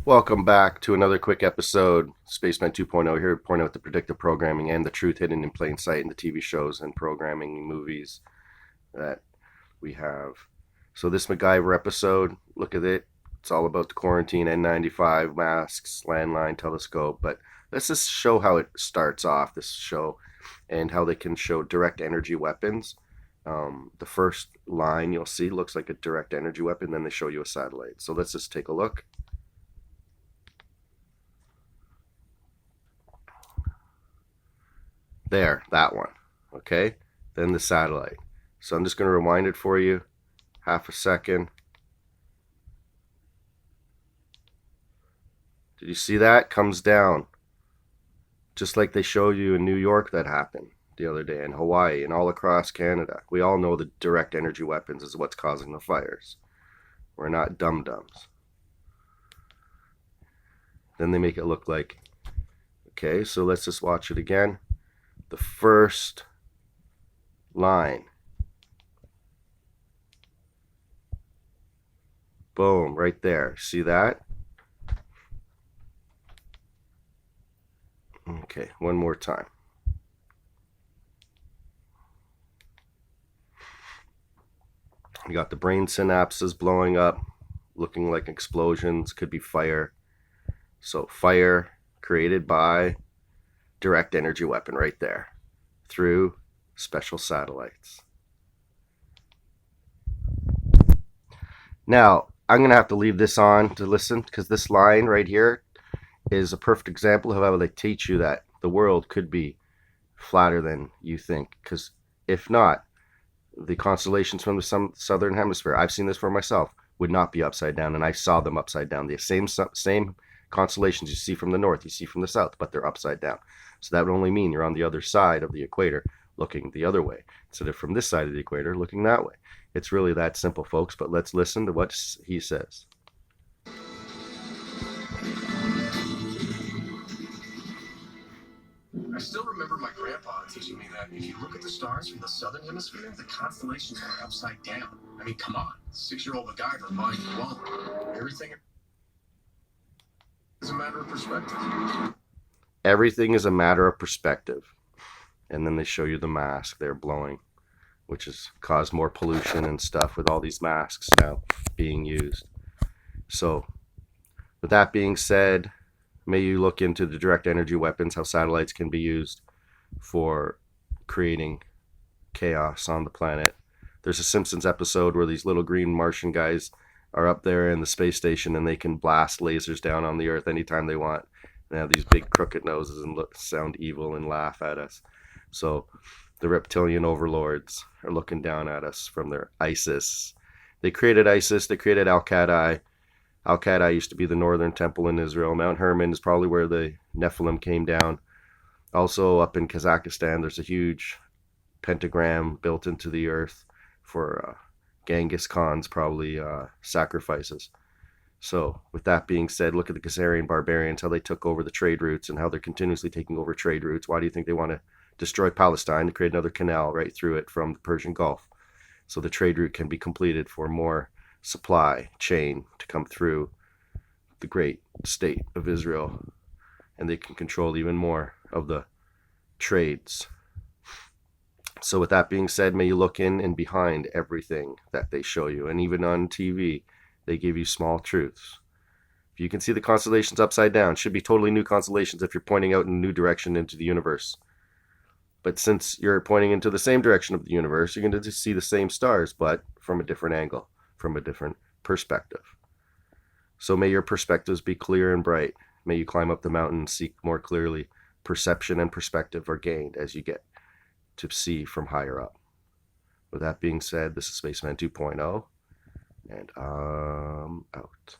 Welcome back to another quick episode. Spaceman 2.0 here to point out the predictive programming and the truth hidden in plain sight in the TV shows and programming movies that we have. So this MacGyver episode, look at it. It's all about the quarantine, N95, masks, landline, telescope. But let's just show how it starts off, this show, and how they can show direct energy weapons. The first line you'll see looks like a direct energy weapon. Then they show you a satellite. So let's just take a look. There, that one. Okay, then the satellite. So I'm just going to rewind it for you. Half a second. Did you see that? Comes down. Just like they showed you in New York that happened the other day, in Hawaii, and all across Canada. We all know the direct energy weapons is what's causing the fires. We're not dum-dums. Then they make it look like, okay, so let's just watch it again. The first line. Boom, right there. See that? Okay, one more time. You got the brain synapses blowing up, looking like explosions, could be fire. So fire created by direct energy weapon right there through special satellites. Now, I'm going to have to leave this on to listen because this line right here is a perfect example of how they teach you that the world could be flatter than you think. Because if not, the constellations from the southern hemisphere, I've seen this for myself, would not be upside down, and I saw them upside down. The same constellations you see from the north, you see from the south, but they're upside down. So that would only mean you're on the other side of the equator looking the other way instead of from this side of the equator looking that way. It's really that simple, folks, but let's listen to what he says. I still remember my grandpa teaching me that if you look at the stars from the southern hemisphere, the constellations are upside down. I mean, come on, 6-year-old MacGyver, mind blown. Everything is a matter of perspective. Everything is a matter of perspective. And then they show you the mask they're blowing, which has caused more pollution and stuff with all these masks now being used. So, with that being said, may you look into the direct energy weapons, how satellites can be used for creating chaos on the planet. There's a Simpsons episode where these little green Martian guys are up there in the space station and they can blast lasers down on the Earth anytime they want. They have these big crooked noses and sound evil and laugh at us. So the reptilian overlords are looking down at us from their ISIS. They created ISIS. They created Al-Qaeda. Al-Qaeda used to be the northern temple in Israel. Mount Hermon is probably where the Nephilim came down. Also up in Kazakhstan, there's a huge pentagram built into the earth for Genghis Khan's probably sacrifices. So, with that being said, look at the Khazarian barbarians, how they took over the trade routes and how they're continuously taking over trade routes. Why do you think they want to destroy Palestine to create another canal right through it from the Persian Gulf? So the trade route can be completed for more supply chain to come through the great state of Israel. And they can control even more of the trades. So with that being said, may you look in and behind everything that they show you. And even on TV, they give you small truths. If you can see the constellations upside down, it should be totally new constellations if you're pointing out in a new direction into the universe. But since you're pointing into the same direction of the universe, you're going to see the same stars, but from a different angle, from a different perspective. So may your perspectives be clear and bright. May you climb up the mountain and see more clearly. Perception and perspective are gained as you get to see from higher up. With that being said, this is Spaceman 2.0. And I'm out.